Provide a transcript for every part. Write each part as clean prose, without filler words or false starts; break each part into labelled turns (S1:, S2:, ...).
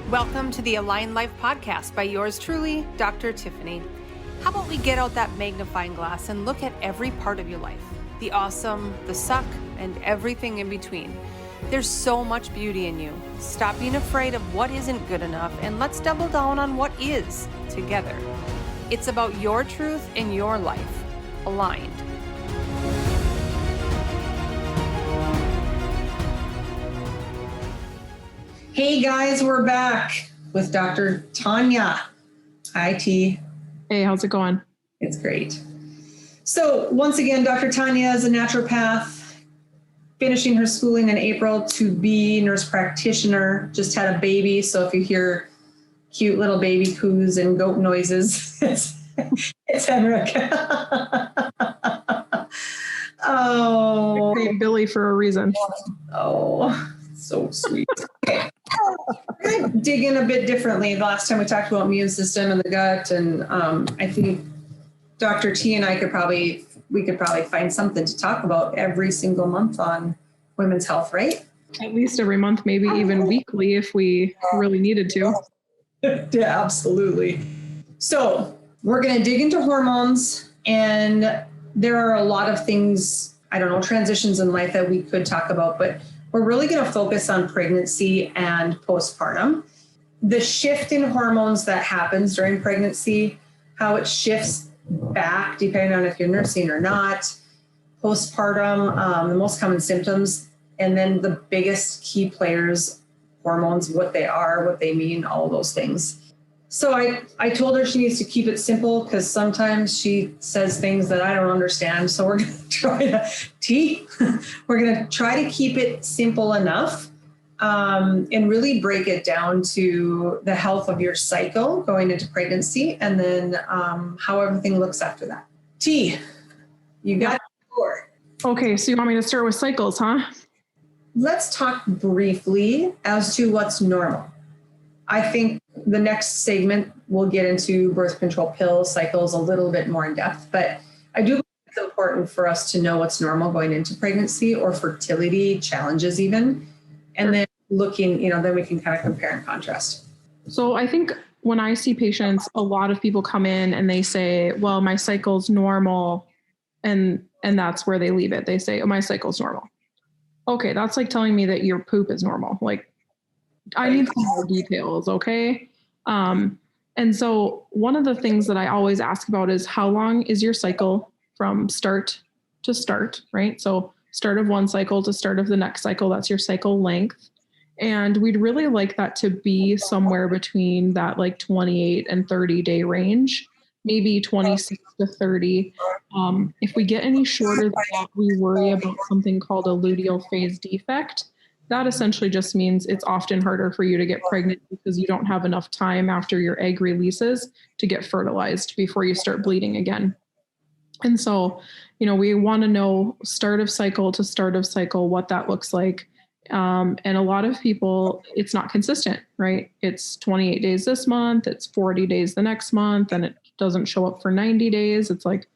S1: Welcome to the Align Life podcast by yours truly, Dr. Tiffany. How about we get out that magnifying glass and look at every part of your life? The awesome, the suck, and everything in between. There's so much beauty in you. Stop being afraid of what isn't good enough and let's double down on what is together. It's about your truth in your life, aligned.
S2: Hey guys, we're back with Dr. Tonya. Hi, T.
S3: Hey, how's it going?
S2: It's great. So once again, Dr. Tonya is a naturopath, finishing her schooling in April to be nurse practitioner, just had a baby. So if you hear cute little baby coos and goat noises, it's Henrik. Oh.
S3: They named Billy for a reason.
S2: Oh, so sweet. Okay. We're going to dig in a bit differently. The last time we talked about immune system and the gut, and I think Dr. T and I could probably find something to talk about every single month on women's health, right?
S3: At least every month, maybe even weekly if we really needed to.
S2: Yeah, absolutely. So we're going to dig into hormones, and there are a lot of things, transitions in life that we could talk about, but we're really going to focus on pregnancy and postpartum. The shift in hormones that happens during pregnancy, how it shifts back depending on if you're nursing or not, postpartum, the most common symptoms, and then the biggest key players, hormones, what they are, what they mean, all of those things. So I told her she needs to keep it simple because sometimes she says things that I don't understand. So we're going to try to keep it simple enough and really break it down to the health of your cycle going into pregnancy and then how everything looks after that. T, you got the floor.
S3: Okay, so you want me to start with cycles, huh?
S2: Let's talk briefly as to what's normal. I think the next segment we'll get into birth control pill cycles a little bit more in depth, but I do think it's important for us to know what's normal going into pregnancy or fertility challenges even, and then looking, then we can kind of compare and contrast.
S3: So I think when I see patients, a lot of people come in and they say, well, my cycle's normal, and that's where they leave it. They say, oh, my cycle's normal. Okay, that's like telling me that your poop is normal. Like, I need some more details, okay? And so one of the things that I always ask about is how long is your cycle from start to start, right? So start of one cycle to start of the next cycle, that's your cycle length. And we'd really like that to be somewhere between that like 28 and 30 day range, maybe 26 to 30. If we get any shorter than that, we worry about something called a luteal phase defect. That essentially just means it's often harder for you to get pregnant because you don't have enough time after your egg releases to get fertilized before you start bleeding again. And so, we want to know start of cycle to start of cycle, what that looks like. And a lot of people, it's not consistent, right? It's 28 days this month, it's 40 days the next month, and it doesn't show up for 90 days. It's like,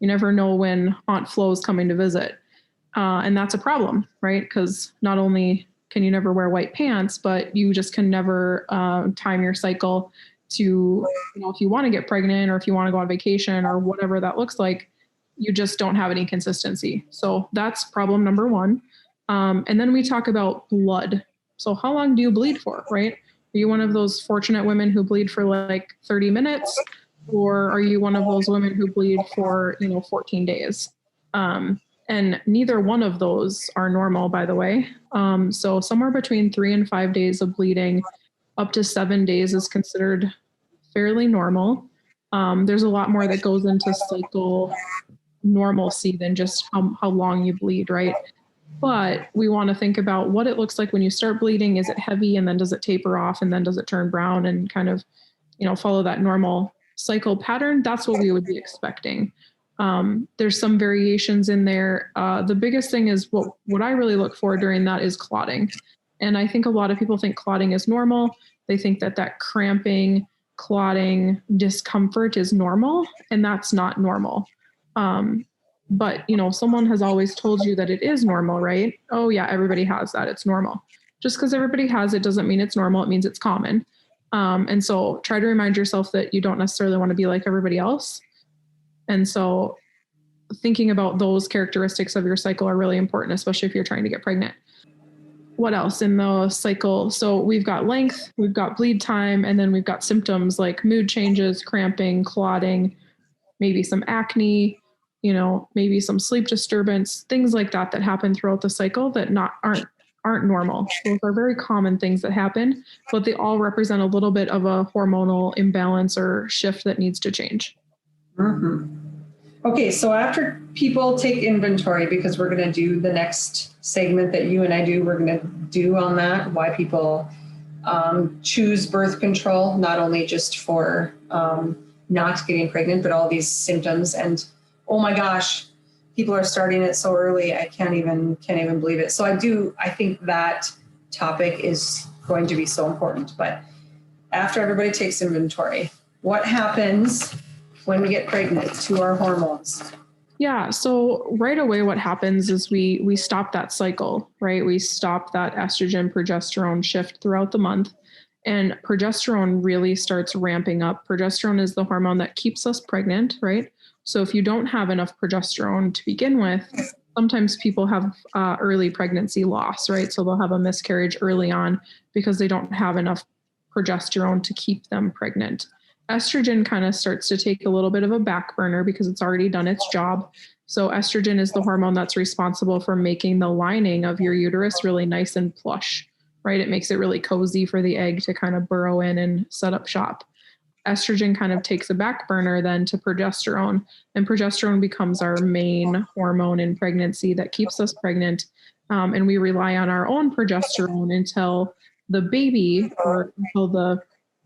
S3: you never know when Aunt Flo's coming to visit. And that's a problem, right? Because not only can you never wear white pants, but you just can never time your cycle to, if you want to get pregnant or if you want to go on vacation or whatever that looks like, you just don't have any consistency. So that's problem number one. And then we talk about blood. So how long do you bleed for, right? Are you one of those fortunate women who bleed for like 30 minutes? Or are you one of those women who bleed for, 14 days? And neither one of those are normal, by the way. So somewhere between 3 and 5 days of bleeding, up to 7 days is considered fairly normal. There's a lot more that goes into cycle normalcy than just how long you bleed, right? But we want to think about what it looks like when you start bleeding. Is it heavy, and then does it taper off, and then does it turn brown and kind of, follow that normal cycle pattern? That's what we would be expecting. There's some variations in there. The biggest thing is what I really look for during that is clotting. And I think a lot of people think clotting is normal. They think that cramping, clotting, discomfort is normal, and that's not normal. But, someone has always told you that it is normal, right? Oh yeah, everybody has that. It's normal. Just because everybody has it doesn't mean it's normal. It means it's common. And so try to remind yourself that you don't necessarily want to be like everybody else. And so thinking about those characteristics of your cycle are really important, especially if you're trying to get pregnant. What else in the cycle? So we've got length, we've got bleed time, and then we've got symptoms like mood changes, cramping, clotting, maybe some acne, maybe some sleep disturbance, things like that happen throughout the cycle that aren't normal. Those are very common things that happen, but they all represent a little bit of a hormonal imbalance or shift that needs to change.
S2: Mm-hmm. Okay, so after people take inventory, because we're going to do the next segment that you and I do, we're going to do on that, why people choose birth control, not only just for not getting pregnant, but all these symptoms. And oh my gosh, people are starting it so early. I can't even believe it. So I think that topic is going to be so important. But after everybody takes inventory, what happens when we get pregnant to our hormones?
S3: Yeah. So right away, what happens is we stop that cycle, right? We stop that estrogen progesterone shift throughout the month, and progesterone really starts ramping up. Progesterone is the hormone that keeps us pregnant, right? So if you don't have enough progesterone to begin with, sometimes people have early pregnancy loss, right? So they'll have a miscarriage early on because they don't have enough progesterone to keep them pregnant. Estrogen kind of starts to take a little bit of a back burner because it's already done its job. So estrogen is the hormone that's responsible for making the lining of your uterus really nice and plush, right? It makes it really cozy for the egg to kind of burrow in and set up shop. Estrogen kind of takes a back burner then to progesterone, and progesterone becomes our main hormone in pregnancy that keeps us pregnant. And we rely on our own progesterone until the baby, or until the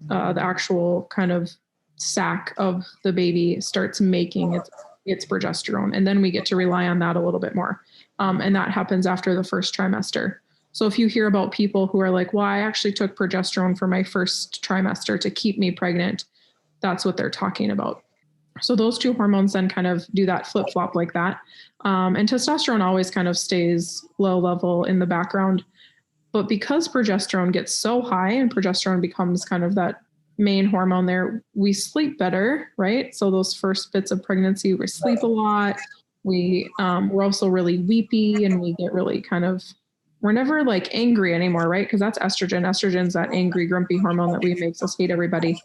S3: actual kind of sac of the baby starts making its progesterone. And then we get to rely on that a little bit more. And that happens after the first trimester. So if you hear about people who are like, well, I actually took progesterone for my first trimester to keep me pregnant, that's what they're talking about. So those two hormones then kind of do that flip-flop like that. And testosterone always kind of stays low level in the background. But because progesterone gets so high and progesterone becomes kind of that main hormone there, we sleep better, right? So those first bits of pregnancy, we sleep a lot. We're also really weepy, and we get really we're never like angry anymore, right? Because that's estrogen. Estrogen's that angry, grumpy hormone that makes us hate everybody.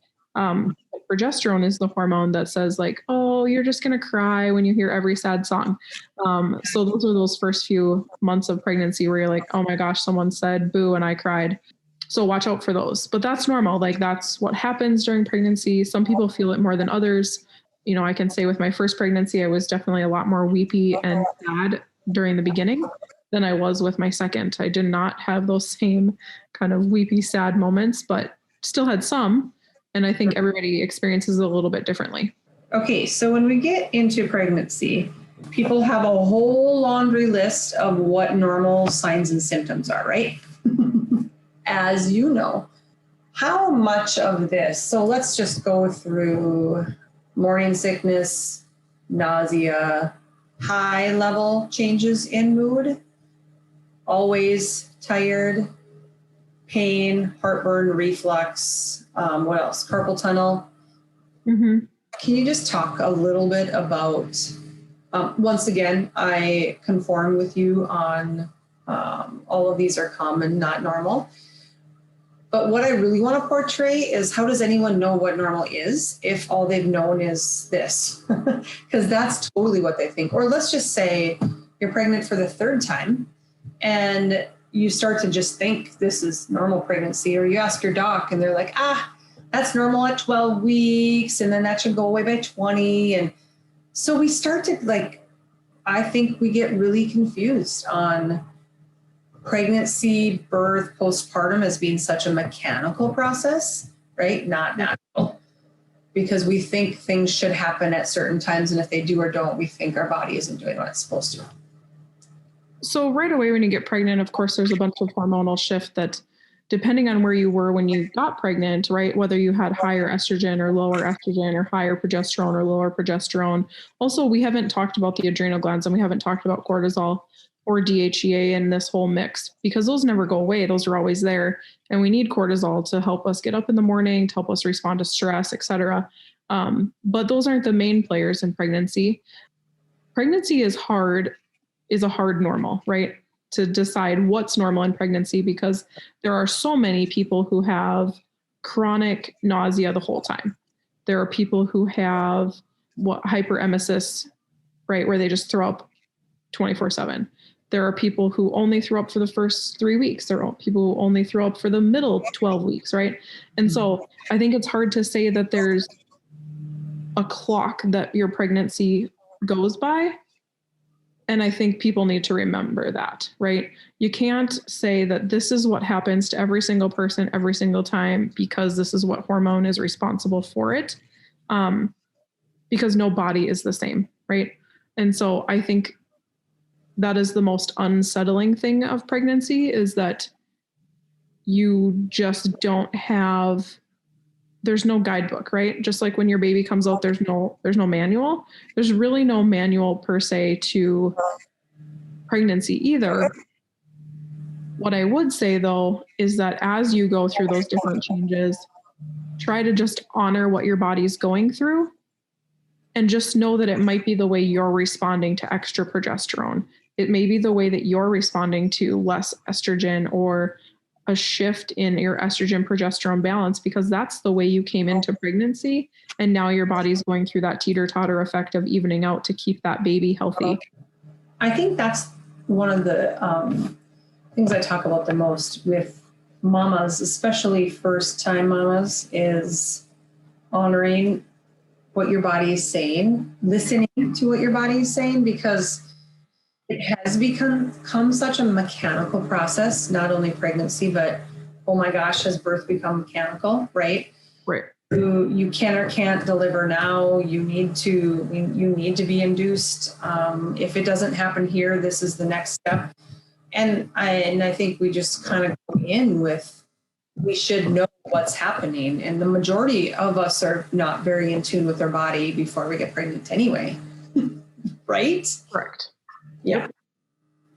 S3: Progesterone is the hormone that says like, oh, you're just going to cry when you hear every sad song. So those are those first few months of pregnancy where you're like, oh my gosh, someone said boo and I cried. So watch out for those. But that's normal. Like that's what happens during pregnancy. Some people feel it more than others. I can say with my first pregnancy, I was definitely a lot more weepy and sad during the beginning than I was with my second. I did not have those same kind of weepy, sad moments, but still had some. And I think everybody experiences it a little bit differently.
S2: Okay, so when we get into pregnancy, people have a whole laundry list of what normal signs and symptoms are, right? As you know, how much of this, so let's just go through morning sickness, nausea, high level changes in mood, always tired, pain, heartburn, reflux, what else? Carpal tunnel.
S3: Mm-hmm.
S2: Can you just talk a little bit about, once again, I conform with you on all of these are common, not normal. But what I really want to portray is how does anyone know what normal is if all they've known is this? Because that's totally what they think. Or let's just say you're pregnant for the third time and you start to just think this is normal pregnancy, or you ask your doc and they're like, that's normal at 12 weeks. And then that should go away by 20. And so we start to I think we get really confused on pregnancy, birth, postpartum as being such a mechanical process, right? Not natural, because we think things should happen at certain times. And if they do or don't, we think our body isn't doing what it's supposed to.
S3: So right away when you get pregnant, of course, there's a bunch of hormonal shift that depending on where you were when you got pregnant, right? Whether you had higher estrogen or lower estrogen or higher progesterone or lower progesterone. Also, we haven't talked about the adrenal glands and we haven't talked about cortisol or DHEA in this whole mix because those never go away. Those are always there. And we need cortisol to help us get up in the morning, to help us respond to stress, et cetera. But those aren't the main players in pregnancy. Pregnancy is a hard normal, right? To decide what's normal in pregnancy because there are so many people who have chronic nausea the whole time. There are people who have hyperemesis, right? Where they just throw up 24/7. There are people who only throw up for the first 3 weeks. There are people who only throw up for the middle 12 weeks, right? And so I think it's hard to say that there's a clock that your pregnancy goes by. And I think people need to remember that, right? You can't say that this is what happens to every single person every single time because this is what hormone is responsible for it, because no body is the same, right? And so I think that is the most unsettling thing of pregnancy is that you just don't have, there's no guidebook, right? Just like when your baby comes out, there's no manual. There's really no manual per se to pregnancy either. What I would say though, is that as you go through those different changes, try to just honor what your body's going through and just know that it might be the way you're responding to extra progesterone. It may be the way that you're responding to less estrogen or a shift in your estrogen progesterone balance, because that's the way you came into pregnancy. And now your body's going through that teeter-totter effect of evening out to keep that baby healthy.
S2: I think that's one of the things I talk about the most with mamas, especially first-time mamas, is honoring what your body is saying, listening to what your body is saying, because it has become such a mechanical process, not only pregnancy, but oh my gosh, has birth become mechanical, right?
S3: Right.
S2: You can or can't deliver now. You need to be induced. If it doesn't happen here, this is the next step. And I think we just kind of go in with, we should know what's happening. And the majority of us are not very in tune with our body before we get pregnant anyway. Right?
S3: Correct.
S2: Yep.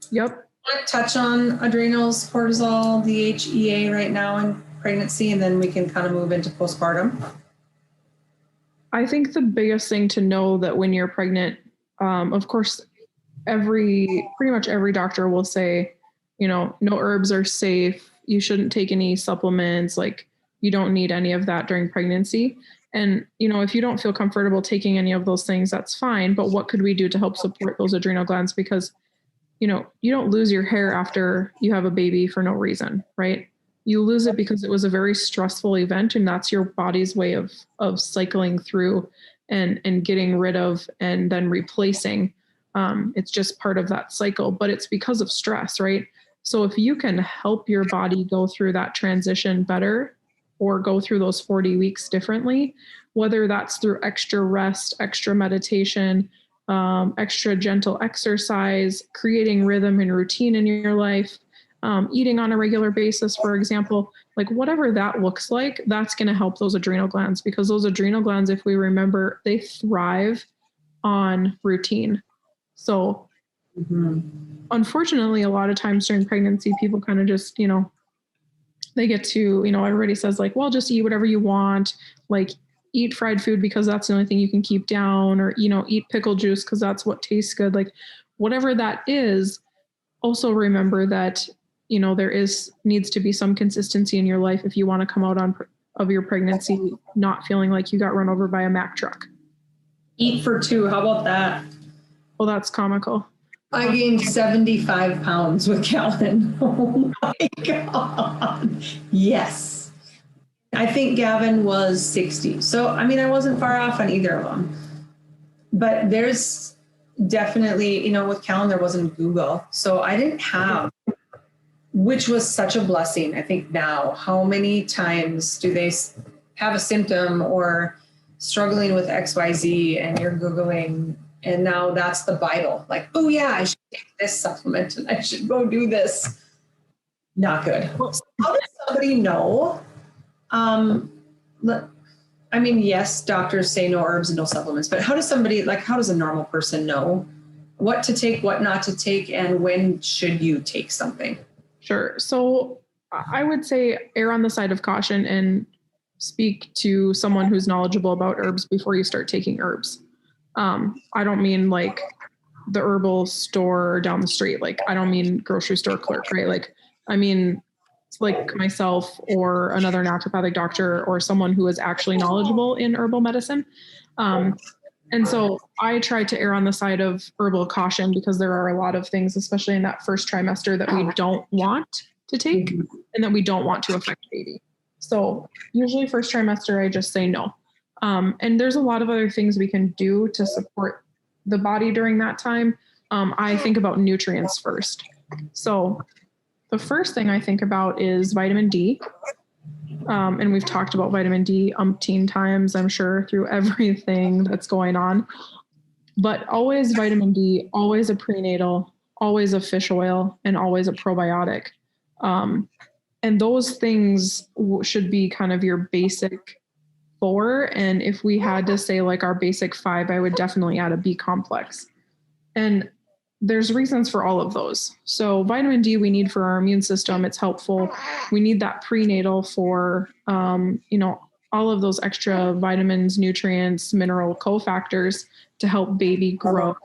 S3: Yep.
S2: I want to touch on adrenals, cortisol, DHEA right now in pregnancy, and then we can kind of move into postpartum.
S3: I think the biggest thing to know that when you're pregnant, of course, pretty much every doctor will say, no herbs are safe. You shouldn't take any supplements. Like you don't need any of that during pregnancy. And, if you don't feel comfortable taking any of those things, that's fine. But what could we do to help support those adrenal glands? Because, you don't lose your hair after you have a baby for no reason, right? You lose it because it was a very stressful event, and that's your body's way of cycling through and getting rid of and then replacing. It's just part of that cycle, but it's because of stress, right? So if you can help your body go through that transition better, or go through those 40 weeks differently, whether that's through extra rest, extra meditation, extra gentle exercise, creating rhythm and routine in your life, eating on a regular basis, for example, like whatever that looks like, that's going to help those adrenal glands, because those adrenal glands, if we remember, they thrive on routine. So unfortunately, a lot of times during pregnancy, people kind of just, they get to, everybody says like, well, just eat whatever you want, like eat fried food because that's the only thing you can keep down, or, eat pickle juice because that's what tastes good. Like whatever that is, also remember that, there needs to be some consistency in your life if you want to come out of your pregnancy not feeling like you got run over by a Mack truck.
S2: Eat for two. How about that?
S3: Well, that's comical.
S2: I gained 75 pounds with Calvin. Oh my God. Yes. I think Gavin was 60. So, I wasn't far off on either of them. But there's definitely, with Calvin, there wasn't Google. So I didn't have, which was such a blessing. I think now, how many times do they have a symptom or struggling with XYZ and you're Googling, and now that's the Bible. Like, oh yeah, I should take this supplement and I should go do this. Not good. Well, how does somebody know? I mean, yes, doctors say no herbs and no supplements, but how does a normal person know what to take, what not to take, and when should you take something?
S3: Sure. So I would say err on the side of caution and speak to someone who's knowledgeable about herbs before you start taking herbs. I don't mean like the herbal store down the street. Like, I don't mean grocery store clerk, right? Like, I mean, like myself or another naturopathic doctor or someone who is actually knowledgeable in herbal medicine. And so I try to err on the side of herbal caution because there are a lot of things, especially in that first trimester, that we don't want to take and that we don't want to affect baby. So usually first trimester, I just say no. And there's a lot of other things we can do to support the body during that time. I think about nutrients first. So the first thing I think about is vitamin D. And we've talked about vitamin D umpteen times, I'm sure, through everything that's going on. But always vitamin D, always a prenatal, always a fish oil, and always a probiotic. And those things should be kind of your basic 4. And if we had to say like our basic 5, I would definitely add a B complex. And there's reasons for all of those. So vitamin D we need for our immune system. It's helpful. We need that prenatal for, all of those extra vitamins, nutrients, mineral cofactors to help baby grow.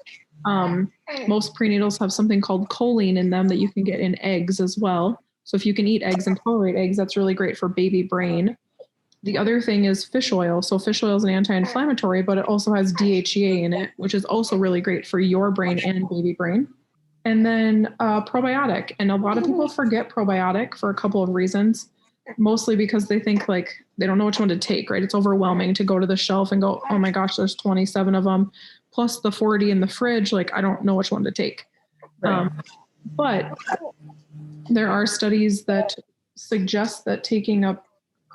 S3: Most prenatals have something called choline in them that you can get in eggs as well. So if you can eat eggs and tolerate eggs, that's really great for baby brain. The other thing is fish oil. So fish oil is an anti-inflammatory, but it also has DHEA in it, which is also really great for your brain and baby brain. And then probiotic. And a lot of people forget probiotic for a couple of reasons, mostly because they think like they don't know which one to take, right? It's overwhelming to go to the shelf and go, oh my gosh, there's 27 of them, plus the 40 in the fridge. Like, I don't know which one to take. Right. But there are studies that suggest that taking a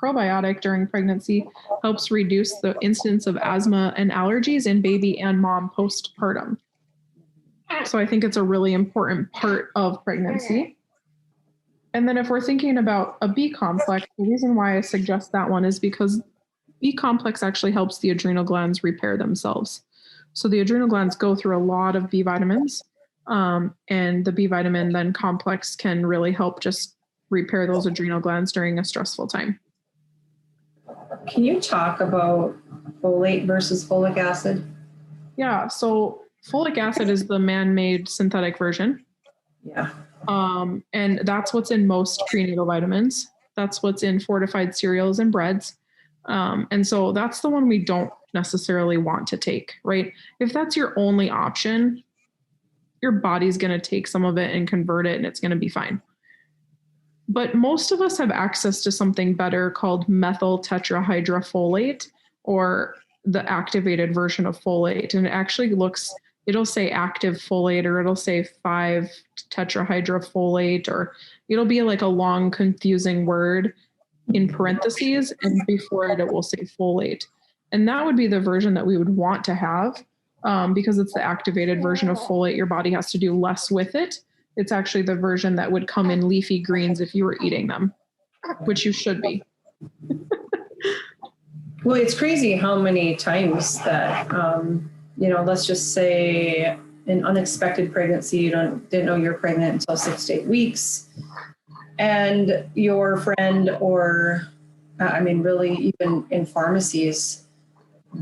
S3: probiotic during pregnancy helps reduce the incidence of asthma and allergies in baby and mom postpartum. So I think it's a really important part of pregnancy. And then if we're thinking about a B complex, the reason why I suggest that one is because B complex actually helps the adrenal glands repair themselves. So the adrenal glands go through a lot of B vitamins, and the B vitamin then complex can really help just repair those adrenal glands during a stressful time.
S2: Can you talk about folate versus folic acid?
S3: Yeah, so folic acid is the man-made synthetic version.
S2: Yeah.
S3: And that's what's in most prenatal vitamins. That's what's in fortified cereals and breads. And so that's the one we don't necessarily want to take, right? If that's your only option, your body's going to take some of it and convert it, and it's going to be fine. But most of us have access to something better called methyl tetrahydrofolate, or the activated version of folate. And it actually it'll say active folate, or it'll say 5 tetrahydrofolate, or it'll be like a long confusing word in parentheses, and before it will say folate. And that would be the version that we would want to have, because it's the activated version of folate. Your body has to do less with it. It's actually the version that would come in leafy greens if you were eating them, which you should be.
S2: Well, it's crazy how many times that, let's just say an unexpected pregnancy, you didn't know you're pregnant until 6 to 8 weeks. And your friend or, really even in pharmacies,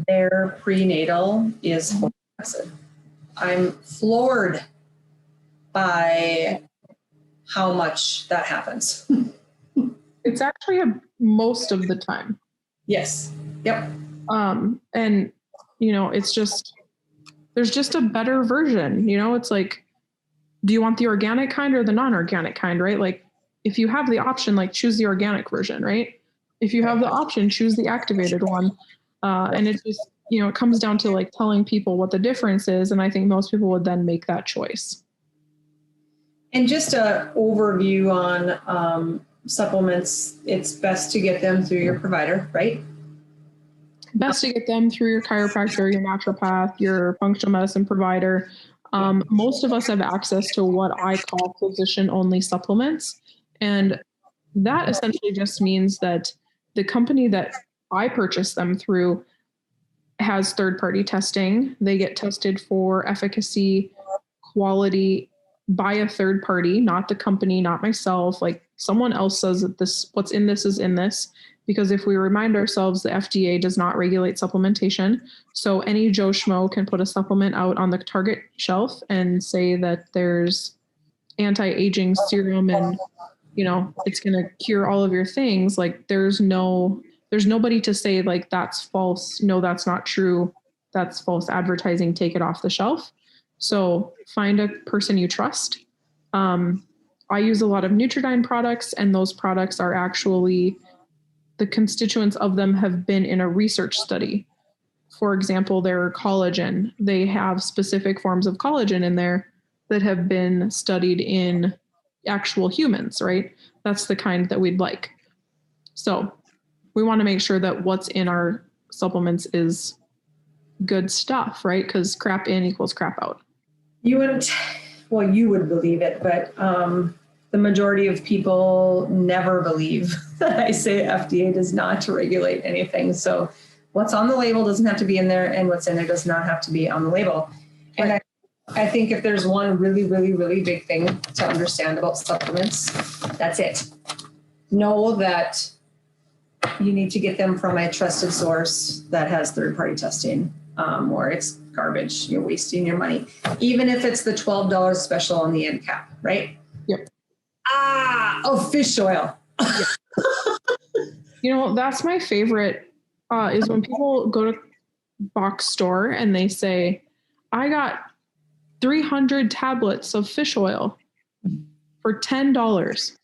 S2: their prenatal is folic acid. I'm floored by how much that happens.
S3: It's actually most of the time.
S2: Yes. Yep.
S3: And it's just, there's just a better version, it's like, do you want the organic kind or the non-organic kind, right? Like if you have the option, like choose the organic version, right? If you have the option, choose the activated one. And it just, it comes down to like telling people what the difference is. And I think most people would then make that choice.
S2: And just an overview on supplements, it's best to get them through your provider, right?
S3: Best to get them through your chiropractor, your naturopath, your functional medicine provider. Most of us have access to what I call physician-only supplements. And that essentially just means that the company that I purchase them through has third-party testing. They get tested for efficacy, quality by a third party, not the company, not myself. Like someone else says that this, what's in this is in this. Because if we remind ourselves, the FDA does not regulate supplementation. So any Joe Schmo can put a supplement out on the Target shelf and say that there's anti-aging serum and, you know, it's going to cure all of your things. Like there's nobody to say like, that's false. No, that's not true. That's false advertising. Take it off the shelf. So find a person you trust. I use a lot of Nutridyne products, and those products are actually, the constituents of them have been in a research study. For example, their collagen, they have specific forms of collagen in there that have been studied in actual humans, right? That's the kind that we'd like. So we want to make sure that what's in our supplements is good stuff, right? Because crap in equals crap out.
S2: You wouldn't, well, you would believe it, but the majority of people never believe that I say FDA does not regulate anything. So what's on the label doesn't have to be in there, and what's in there does not have to be on the label. And I think if there's one really, really, really big thing to understand about supplements, that's it. Know that you need to get them from a trusted source that has third-party testing, or it's garbage. You're wasting your money. Even if it's the $12 special on the end cap, right?
S3: Yep.
S2: Fish oil.
S3: You know, that's my favorite, is when people go to box store and they say, I got 300 tablets of fish oil for $10.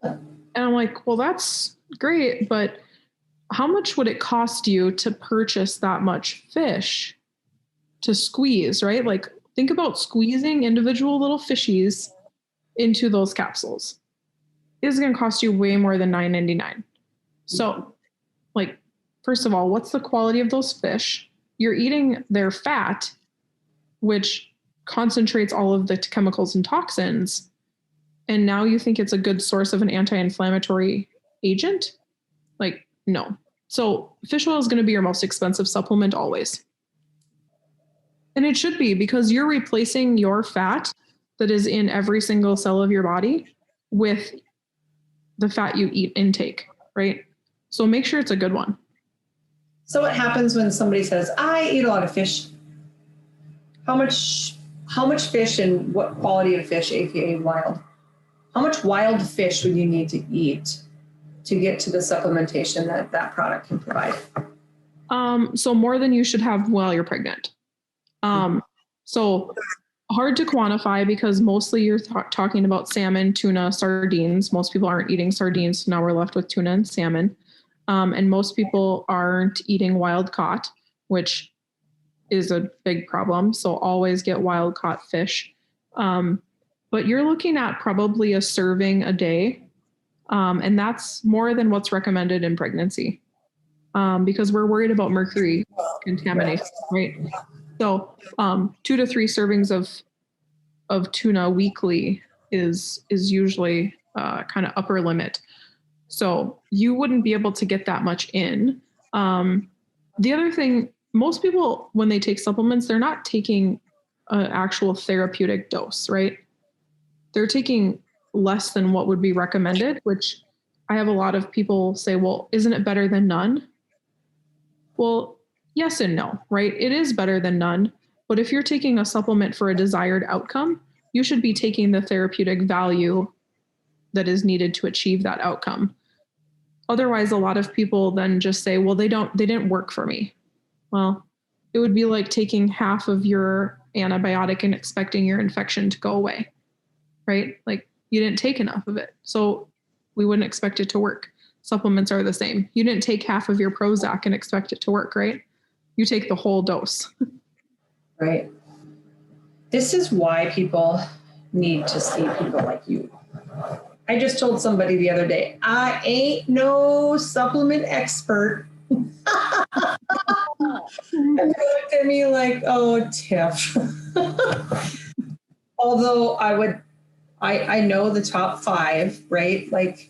S3: And I'm like, well, that's great, but how much would it cost you to purchase that much fish to squeeze, right? Like think about squeezing individual little fishies into those capsules. It's going to cost you way more than $9.99. So like, first of all, what's the quality of those fish? You're eating their fat, which concentrates all of the chemicals and toxins. And now you think it's a good source of an anti-inflammatory agent? Like, no. So fish oil is going to be your most expensive supplement always. And it should be, because you're replacing your fat that is in every single cell of your body with the fat you eat intake, right? So make sure it's a good one.
S2: So what happens when somebody says, I eat a lot of fish? How much fish and what quality of fish, aka wild? How much wild fish would you need to eat to get to the supplementation that product can provide?
S3: So more than you should have while you're pregnant. So hard to quantify, because mostly you're talking about salmon, tuna, sardines. Most people aren't eating sardines. So now we're left with tuna and salmon. And most people aren't eating wild caught, which is a big problem. So always get wild caught fish. But you're looking at probably a serving a day. And that's more than what's recommended in pregnancy, because we're worried about mercury contamination, right? So 2 to 3 servings of tuna weekly is usually kind of upper limit. So you wouldn't be able to get that much in. The other thing, most people, when they take supplements, they're not taking an actual therapeutic dose, right? They're taking less than what would be recommended, which I have a lot of people say, well, isn't it better than none? Well, yes and no, right? It is better than none. But if you're taking a supplement for a desired outcome, you should be taking the therapeutic value that is needed to achieve that outcome. Otherwise, a lot of people then just say, well, they didn't work for me. Well, it would be like taking half of your antibiotic and expecting your infection to go away, right? Like you didn't take enough of it. So we wouldn't expect it to work. Supplements are the same. You didn't take half of your Prozac and expect it to work, right? You take the whole dose.
S2: Right. This is why people need to see people like you. I just told somebody the other day, I ain't no supplement expert. And they looked at me like, oh, Tiff. Although I I know the top 5, right? Like,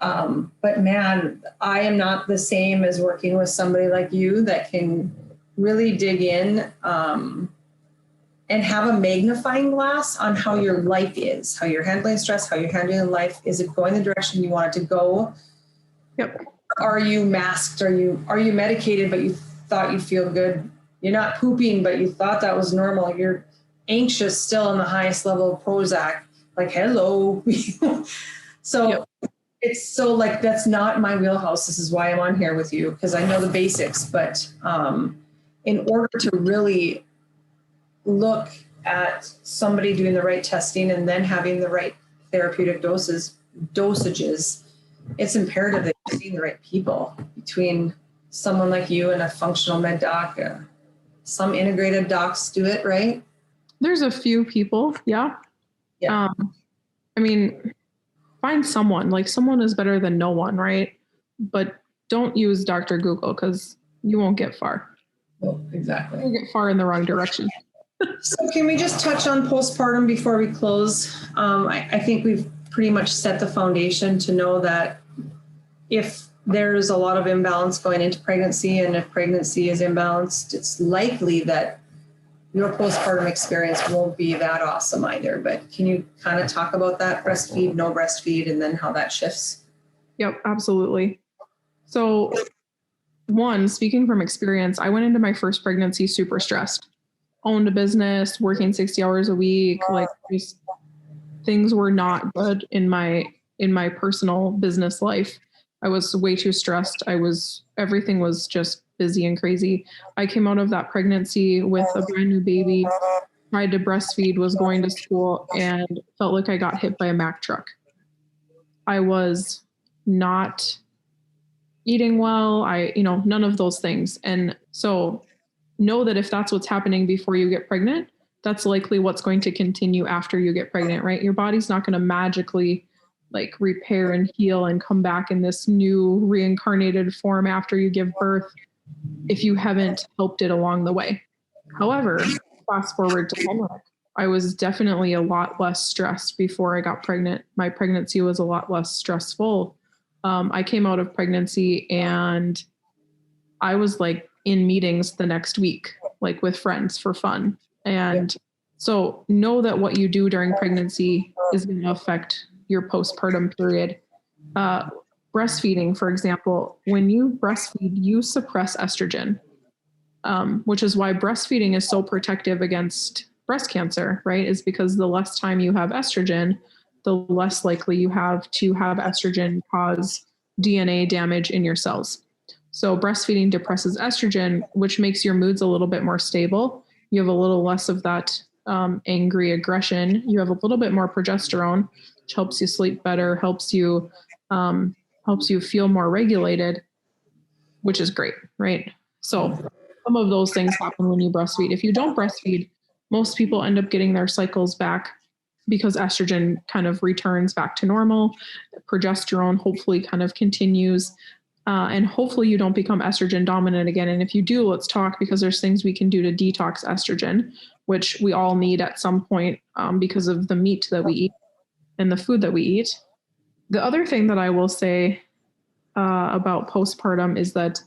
S2: but man, I am not the same as working with somebody like you that can really dig in and have a magnifying glass on how your life is, how you're handling stress, how you're handling life. Is it going the direction you want it to go?
S3: Yep.
S2: Are you masked? Are you medicated, but you thought you'd feel good? You're not pooping, but you thought that was normal. You're anxious still on the highest level of Prozac. Like, hello. So
S3: Yep.
S2: it's so like, that's not my wheelhouse. This is why I'm on here with you, because I know the basics. But in order to really look at somebody doing the right testing and then having the right therapeutic dosages, it's imperative that you're seeing the right people. Between someone like you and a functional med doc, some integrative docs do it, right?
S3: There's a few people. Yeah.
S2: Yeah.
S3: I mean, find someone. Like, someone is better than no one, right? But don't use Dr. Google, because you won't get far.
S2: Well, exactly.
S3: You'll get far in the wrong direction.
S2: So can we just touch on postpartum before we close? I think we've pretty much set the foundation to know that if there's a lot of imbalance going into pregnancy, and if pregnancy is imbalanced, it's likely that your postpartum experience won't be that awesome either. But can you kind of talk about that? Breastfeed, no breastfeed, and then how that shifts?
S3: Yep, absolutely. So, one, speaking from experience, I went into my first pregnancy super stressed. Owned a business, working 60 hours a week. Like, just things were not good in my personal business life. I was way too stressed. Everything was just busy and crazy. I came out of that pregnancy with a brand new baby, tried to breastfeed, was going to school, and felt like I got hit by a Mack truck. I was not eating well. None of those things. And so know that if that's what's happening before you get pregnant, that's likely what's going to continue after you get pregnant, right? Your body's not going to magically like repair and heal and come back in this new reincarnated form after you give birth if you haven't helped it along the way. However, fast forward to Henrik, I was definitely a lot less stressed before I got pregnant. My pregnancy was a lot less stressful. I came out of pregnancy and I was like in meetings the next week, like with friends for fun. And so know that what you do during pregnancy is going to affect your postpartum period. Breastfeeding, for example, when you breastfeed, you suppress estrogen, which is why breastfeeding is so protective against breast cancer, right? Is because the less time you have estrogen, the less likely you have to have estrogen cause DNA damage in your cells. So breastfeeding depresses estrogen, which makes your moods a little bit more stable. You have a little less of that angry aggression. You have a little bit more progesterone, which helps you sleep better, helps you feel more regulated, which is great, right? So some of those things happen when you breastfeed. If you don't breastfeed, most people end up getting their cycles back because estrogen kind of returns back to normal. Progesterone hopefully kind of continues. And hopefully you don't become estrogen dominant again. And if you do, let's talk, because there's things we can do to detox estrogen, which we all need at some point because of the meat that we eat and the food that we eat. The other thing that I will say about postpartum is that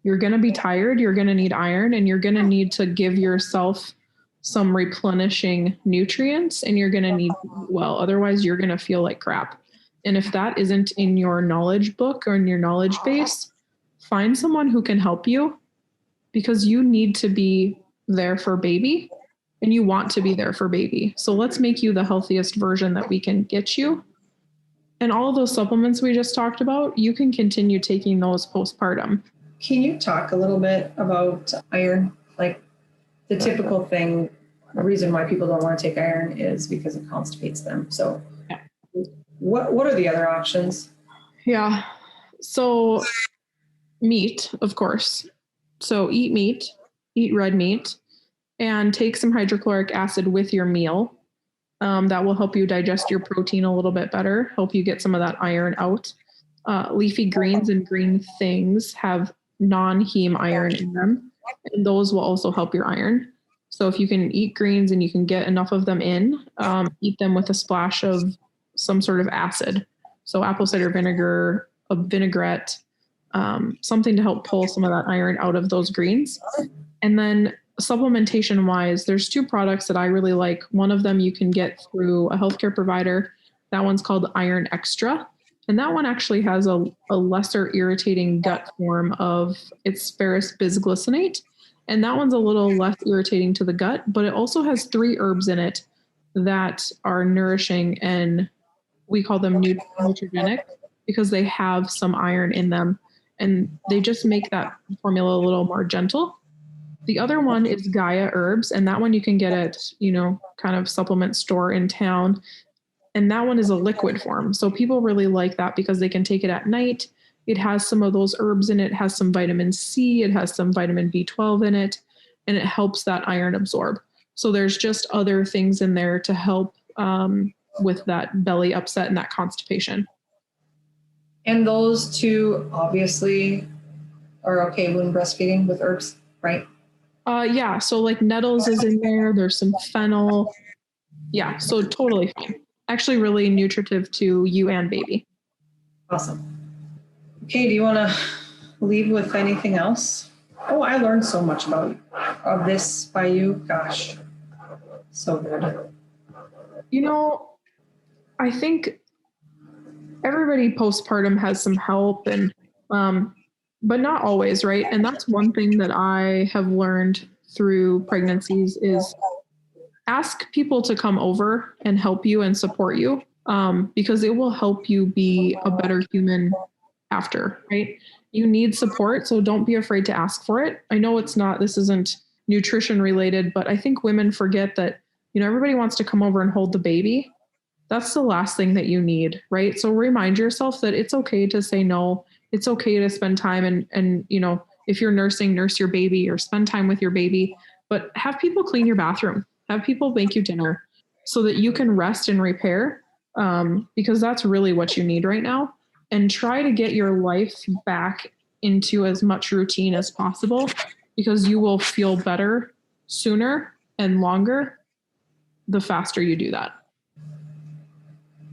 S3: you're going to be tired, you're going to need iron, and you're going to need to give yourself some replenishing nutrients, and you're going to need, otherwise you're going to feel like crap. And if that isn't in your knowledge book or in your knowledge base, find someone who can help you, because you need to be there for baby and you want to be there for baby. So let's make you the healthiest version that we can get you. And all of those supplements we just talked about, you can continue taking those postpartum.
S2: Can you talk a little bit about iron? Like the typical thing, the reason why people don't want to take iron is because it constipates them. So what are the other options?
S3: Yeah. So meat, of course. So eat meat, eat red meat, and take some hydrochloric acid with your meal. That will help you digest your protein a little bit better, help you get some of that iron out. Leafy greens and green things have non-heme iron in them, and those will also help your iron. So if you can eat greens and you can get enough of them in, eat them with a splash of some sort of acid. So apple cider vinegar, a vinaigrette, something to help pull some of that iron out of those greens. And then supplementation wise, there's 2 products that I really like. One of them you can get through a healthcare provider. That one's called Iron Extra. And that one actually has a lesser irritating gut form of its ferrous bisglycinate. And that one's a little less irritating to the gut, but it also has 3 herbs in it that are nourishing, and we call them nutrigenic because they have some iron in them, and they just make that formula a little more gentle. The other one is Gaia Herbs, and that one you can get at, kind of supplement store in town. And that one is a liquid form. So people really like that because they can take it at night. It has some of those herbs in it. It has some vitamin C. It has some vitamin B12 in it, and it helps that iron absorb. So there's just other things in there to help with that belly upset and that constipation.
S2: And those 2 obviously are okay when breastfeeding with herbs, right?
S3: Yeah. So like nettles is in there. There's some fennel. Yeah. So totally fine. Actually really nutritive to you and baby.
S2: Awesome. Okay. Do you want to leave with anything else? Oh, I learned so much of this by you. Gosh, so good.
S3: I think everybody postpartum has some help, and but not always, right? And that's one thing that I have learned through pregnancies is ask people to come over and help you and support you, because it will help you be a better human after, right? You need support, so don't be afraid to ask for it. I know this isn't nutrition related, but I think women forget that, everybody wants to come over and hold the baby. That's the last thing that you need, right? So remind yourself that it's okay to say no. It's okay to spend time and if you're nursing, nurse your baby or spend time with your baby, but have people clean your bathroom, have people make you dinner so that you can rest and repair, because that's really what you need right now. And try to get your life back into as much routine as possible, because you will feel better sooner and longer the faster you do that.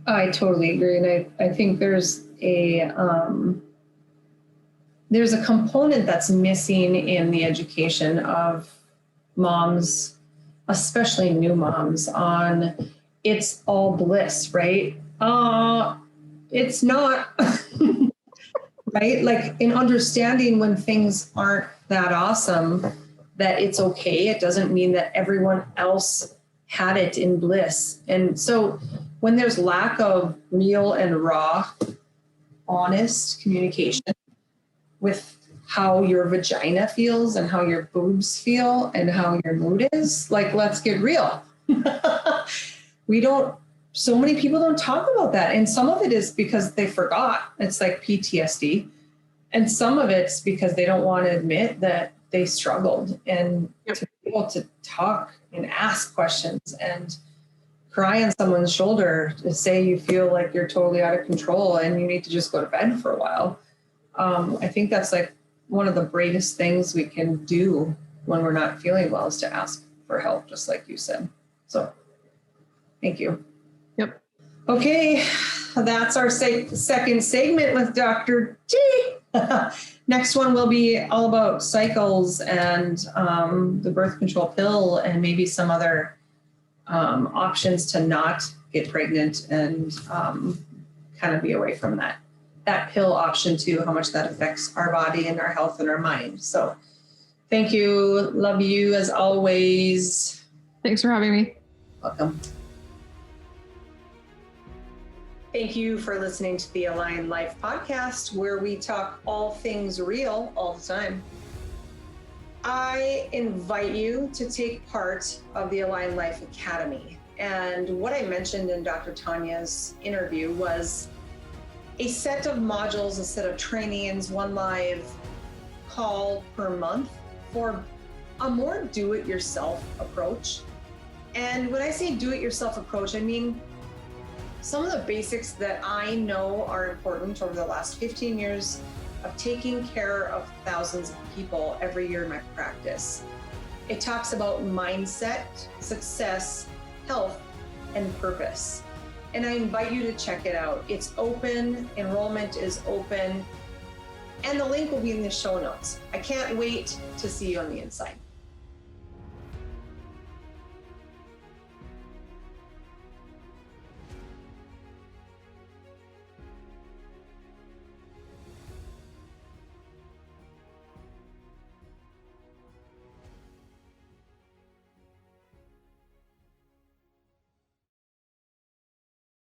S2: I totally agree. And I think there's a component that's missing in the education of moms, especially new moms, on it's all bliss, right? It's not, right? Like in understanding when things aren't that awesome, that it's okay. It doesn't mean that everyone else had it in bliss. And so when there's lack of real and raw, honest communication with how your vagina feels and how your boobs feel and how your mood is, like, let's get real. So many people don't talk about that. And some of it is because they forgot. It's like PTSD. And some of it's because they don't want to admit that they struggled. And to be able to talk and ask questions and cry on someone's shoulder to say you feel like you're totally out of control and you need to just go to bed for a while. I think that's like one of the bravest things we can do when we're not feeling well, is to ask for help, just like you said. So thank you.
S3: Yep.
S2: Okay. That's our second segment with Dr. T. Next one will be all about cycles and the birth control pill and maybe some other options to not get pregnant and kind of be away from that pill option too, how much that affects our body and our health and our mind. So thank you. Love you as always.
S3: Thanks for having me.
S2: Welcome. Thank you for listening to the Align Life podcast, where we talk all things real all the time. I invite you to take part of the Align Life Academy. And what I mentioned in Dr. Tonya's interview was a set of modules, a set of trainings, one live call per month for a more do-it-yourself approach. And when I say do-it-yourself approach, I mean some of the basics that I know are important over the last 15 years of taking care of thousands of people every year in my practice. It talks about mindset, success, health, and purpose. And I invite you to check it out. It's open, enrollment is open, and the link will be in the show notes. I can't wait to see you on the inside.